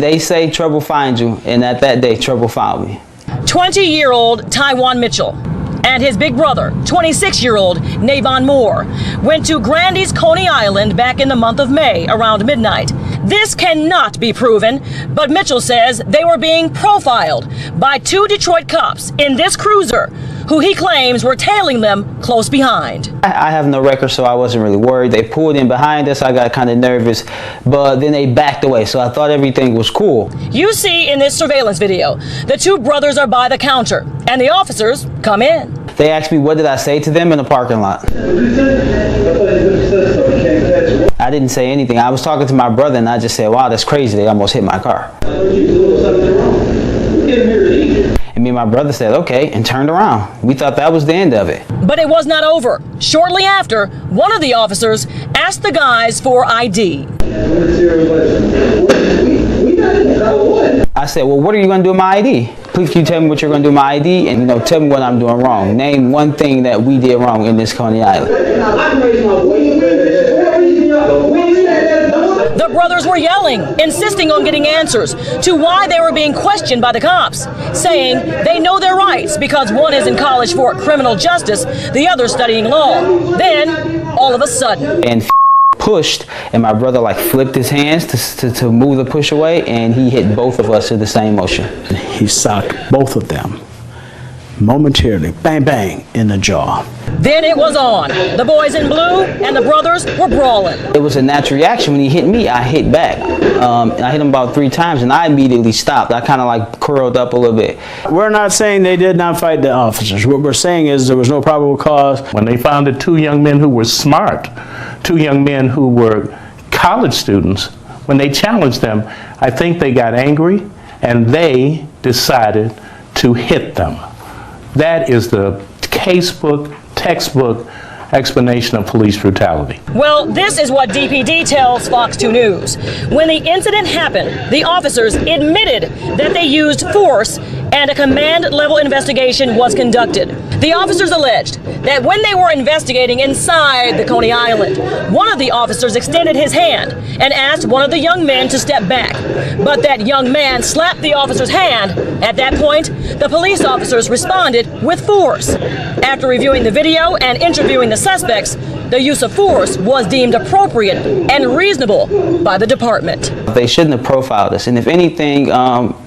they say trouble finds you, and at that day, trouble found me. 20-year-old Tywonn Mitchell and his big brother, 26-year-old Naybon Moore, went to Grandy's Coney Island back in the month of May around midnight. This cannot be proven, but Mitchell says they were being profiled by 2 Detroit cops in this cruiser, who he claims were tailing them close behind. I have no record, so I wasn't really worried. They pulled in behind us. I got kind of nervous, but then they backed away, so I thought everything was cool. You see in this surveillance video, the 2 brothers are by the counter, and the officers come in. They asked me what did I say to them in the parking lot. I didn't say anything. I was talking to my brother, and I just said, wow, that's crazy. They almost hit my car. And me and my brother said, okay, and turned around. We thought that was the end of it. But it was not over. Shortly after, one of the officers asked the guys for ID. I said, well, what are you going to do with my ID? Please, can you tell me what you're going to do with my ID? And, tell me what I'm doing wrong. Name one thing that we did wrong in this Coney Island. The brothers were yelling, insisting on getting answers to why they were being questioned by the cops, saying they know their rights because one is in college for criminal justice, the other studying law. Then, all of a sudden, and pushed, and my brother flipped his hands to move the push away, and he hit both of us in the same motion. He socked both of them momentarily, bang, bang, in the jaw. Then it was on. The boys in blue and the brothers were brawling. It was a natural reaction. When he hit me, I hit back. I hit him about 3 times, and I immediately stopped. I kind of curled up a little bit. We're not saying they did not fight the officers. What we're saying is there was no probable cause. When they found the 2 young men who were smart, 2 young men who were college students, when they challenged them, I think they got angry and they decided to hit them. That is the textbook explanation of police brutality. Well, this is what DPD tells Fox 2 News. When the incident happened, the officers admitted that they used force and a command-level investigation was conducted. The officers alleged that when they were investigating inside the Coney Island, one of the officers extended his hand and asked one of the young men to step back. But that young man slapped the officer's hand. At that point, the police officers responded with force. After reviewing the video and interviewing the suspects, the use of force was deemed appropriate and reasonable by the department. They shouldn't have profiled us, and if anything,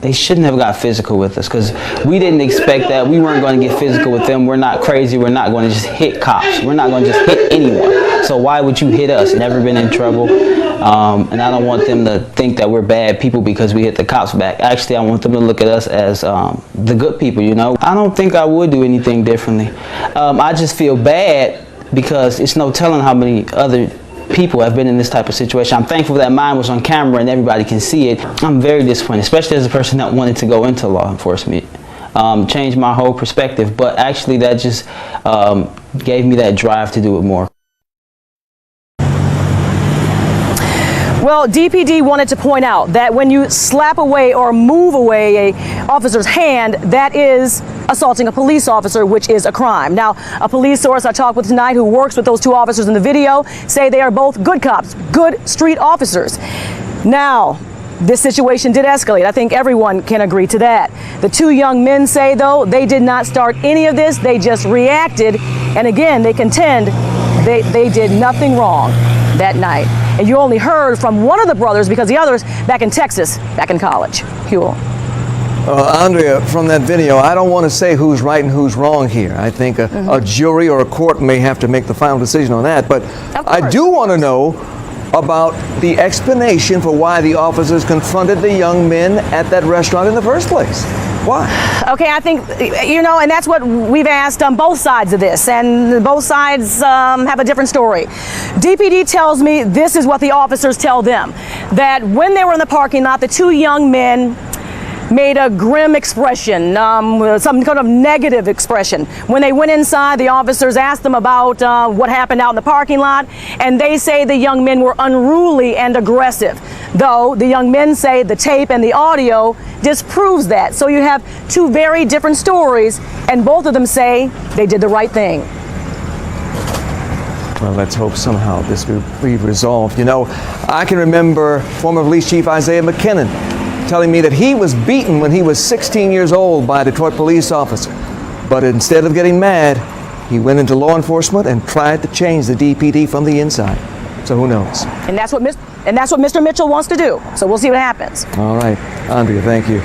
they shouldn't have got physical with us, because we didn't expect that. We weren't going to get physical with them. We're not crazy. We're not going to just hit cops. We're not going to just hit anyone. So why would you hit us? Never been in trouble. And I don't want them to think that we're bad people because we hit the cops back. Actually, I want them to look at us as the good people, I don't think I would do anything differently. I just feel bad because it's no telling how many other people have been in this type of situation. I'm thankful that mine was on camera and everybody can see it. I'm very disappointed, especially as a person that wanted to go into law enforcement. Changed my whole perspective, but actually that just gave me that drive to do it more. Well, DPD wanted to point out that when you slap away or move away an officer's hand, that is assaulting a police officer, which is a crime. Now, a police source I talked with tonight who works with those 2 officers in the video say they are both good cops, good street officers. Now, this situation did escalate. I think everyone can agree to that. The 2 young men say, though, they did not start any of this. They just reacted. And again, they contend they did nothing wrong that night. And you only heard from one of the brothers because the other's back in Texas, back in college. Huel. Andrea, from that video, I don't want to say who's right and who's wrong here. I think a jury or a court may have to make the final decision on that. But I do want to know about the explanation for why the officers confronted the young men at that restaurant in the first place. Why? Okay, I think, and that's what we've asked on both sides of this, and both sides have a different story. DPD tells me this is what the officers tell them, that when they were in the parking lot, the 2 young men made a grim expression, some kind of negative expression. When they went inside, the officers asked them about what happened out in the parking lot, and they say the young men were unruly and aggressive. Though the young men say the tape and the audio disproves that. So you have 2 very different stories, and both of them say they did the right thing. Well, let's hope somehow this will be resolved. I can remember former police chief Isaiah McKinnon telling me that he was beaten when he was 16 years old by a Detroit police officer. But instead of getting mad, he went into law enforcement and tried to change the DPD from the inside. So who knows? And that's what Mr. Mitchell wants to do. So we'll see what happens. All right, Andrea, thank you.